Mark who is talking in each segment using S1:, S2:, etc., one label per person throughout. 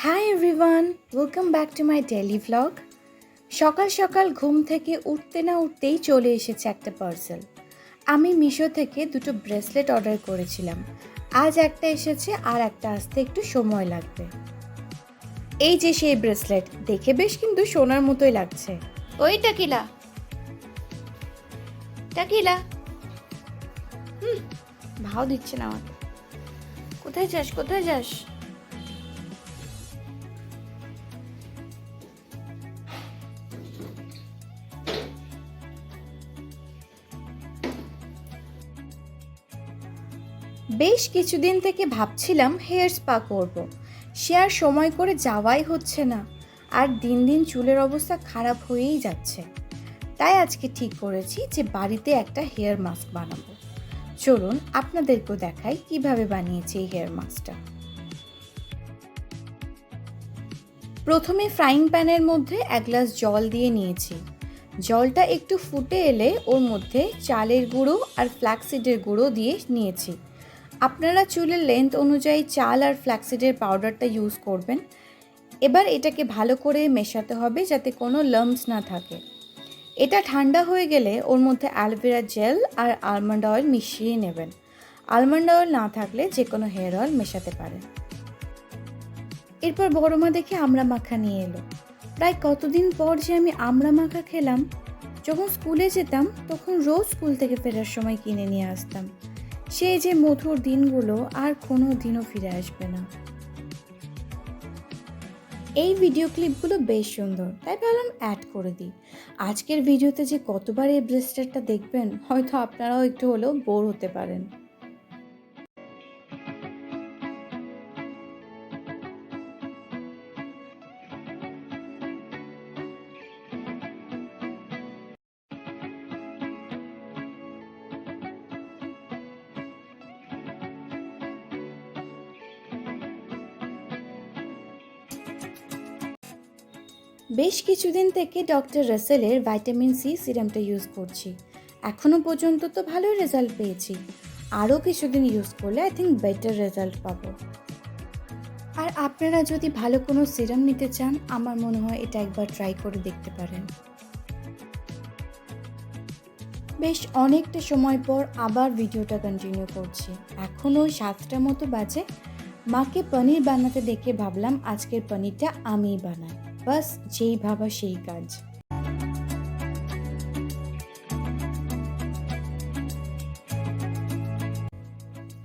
S1: Hi everyone, welcome back to my daily vlog. সকাল সকাল ঘুম থেকে উঠতে না উঠতেই চলে এসেছে একটা পার্সেল। আমি মিশো থেকে দুটো ব্রেসলেট অর্ডার করেছিলাম। আজ একটা এসেছে আর একটা আসতে একটু সময় লাগবে। এই যে সেই ব্রেসলেট, দেখে বেশ কিন্তু সোনার মতোই লাগছে। ওই টাকিলা টাকিলা ভাও দিচ্ছে না আমাকে। কোথায় যাস? বেশ কিছুদিন থেকে ভাবছিলাম হেয়ার স্পা করব। সে আর সময় করে যাওয়াই হচ্ছে না, আর দিন দিন চুলের অবস্থা খারাপ হয়েই যাচ্ছে। তাই আজকে ঠিক করেছি যে বাড়িতে একটা হেয়ার মাস্ক বানাবো। চলুন আপনাদেরকেও দেখাই কিভাবে বানিয়েছি এই হেয়ার মাস্কটা। প্রথমে ফ্রাইং প্যানের মধ্যে এক গ্লাস জল দিয়ে নিয়েছি। জলটা একটু ফুটে এলে ওর মধ্যে চালের গুঁড়ো আর ফ্ল্যাক্সিডের গুঁড়ো দিয়ে নিয়েছি। আপনারা চুলের লেন্থ অনুযায়ী চাল আর ফ্ল্যাক্সিডের পাউডারটা ইউজ করবেন। এবার এটাকে ভালো করে মেশাতে হবে যাতে কোনো লাম্পস না থাকে। এটা ঠান্ডা হয়ে গেলে ওর মধ্যে অ্যালোভেরা জেল আর আলমন্ড অয়েল মিশিয়ে নেবেন। আলমন্ড অয়েল না থাকলে যে কোনো হেয়ার অয়েল মেশাতে পারেন। এরপর বড় মা দেখে আমড়া মাখা নিয়ে এলো। প্রায় কতদিন পর যে আমি আমড়া মাখা খেলাম। যখন স্কুলে যেতাম তখন রোজ স্কুল থেকে ফেরার সময় কিনে নিয়ে আসতাম। সেই যে মধুর দিনগুলো আর কোনো দিনও ফিরে আসবে না। এই ভিডিও ক্লিপগুলো বেশ সুন্দর, তাই ভাবলাম অ্যাড করে দিই। আজকের ভিডিওতে যে কতবার এই ব্রেসলেটটা দেখবেন, হয়তো আপনারাও একটু হলেও বোর হতে পারেন। বেশ কিছুদিন থেকে ডক্টর রাসেলের ভাইটামিন সি সিরামটা ইউজ করছি। এখনও পর্যন্ত তো ভালোই রেজাল্ট পেয়েছি। আরও কিছুদিন ইউজ করলে আই থিঙ্ক বেটার রেজাল্ট পাবো। আর আপনারা যদি ভালো কোনো সিরাম নিতে চান, আমার মনে হয় এটা একবার ট্রাই করে দেখতে পারেন। বেশ অনেকটা সময় পর আবার ভিডিওটা কন্টিনিউ করছি। এখনও 7টা মতো বাজে। মাকে পনির বানাতে দেখে ভাবলাম আজকের পনিরটা আমিই বানাই। বাস যেই ভাবা সেই কাজ।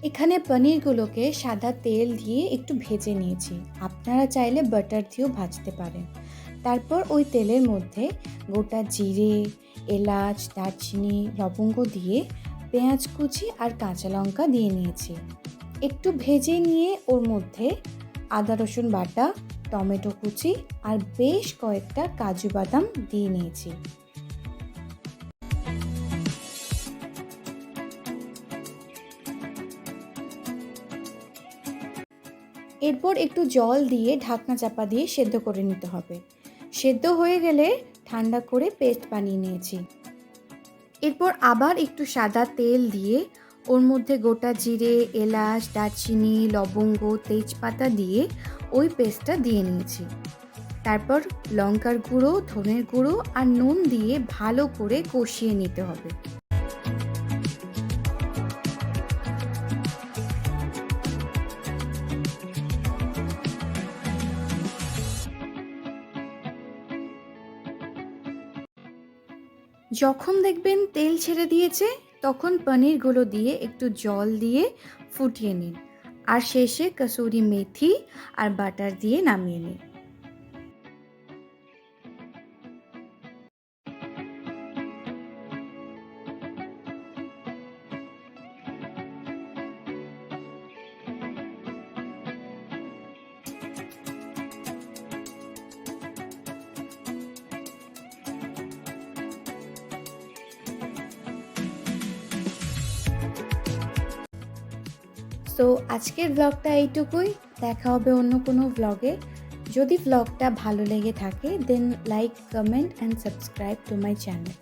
S1: এখানে পনিরগুলোকে সাদা তেল দিয়ে একটু ভেজে নিয়েছি। আপনারা চাইলে বাটার দিয়েও ভাজতে পারেন। তারপর ওই তেলের মধ্যে গোটা জিরে, এলাচ, দারচিনি, লবঙ্গ দিয়ে পেঁয়াজ কুচি আর কাঁচা লঙ্কা দিয়ে নিয়েছি। একটু ভেজে নিয়ে ওর মধ্যে আদা রসুন বাটা, টমেটো কুচি আর বেশ কয়েকটা কাজু বাদাম দিয়ে নিয়েছি। এরপর একটু জল দিয়ে ঢাকনা চাপা দিয়ে সেদ্ধ করে নিতে হবে। সেদ্ধ হয়ে গেলে ঠান্ডা করে পেস্ট বানিয়ে নিয়েছি। এরপর আবার একটু সাদা তেল দিয়ে ওর মধ্যে গোটা জিরে, এলাচ, দারচিনি, লবঙ্গ, তেজপাতা দিয়ে ওই পেস্টটা দিয়ে নিয়েছি। তারপর লঙ্কার গুঁড়ো, ধনের গুঁড়ো আর নুন দিয়ে ভালো করে কষিয়ে নিতে হবে। যখন দেখবেন তেল ছেড়ে দিয়েছে, তখন পনিরগুলো দিয়ে একটু জল দিয়ে ফুটিয়ে নিন। আর শেষে কসুরি মেথি আর বাটার দিয়ে নামিয়ে নিন। সো আজকের ব্লগটা এইটুকুই। দেখা হবে অন্য কোনো ব্লগে। যদি ব্লগটা ভালো লেগে থাকে দেন like, comment and subscribe to my channel.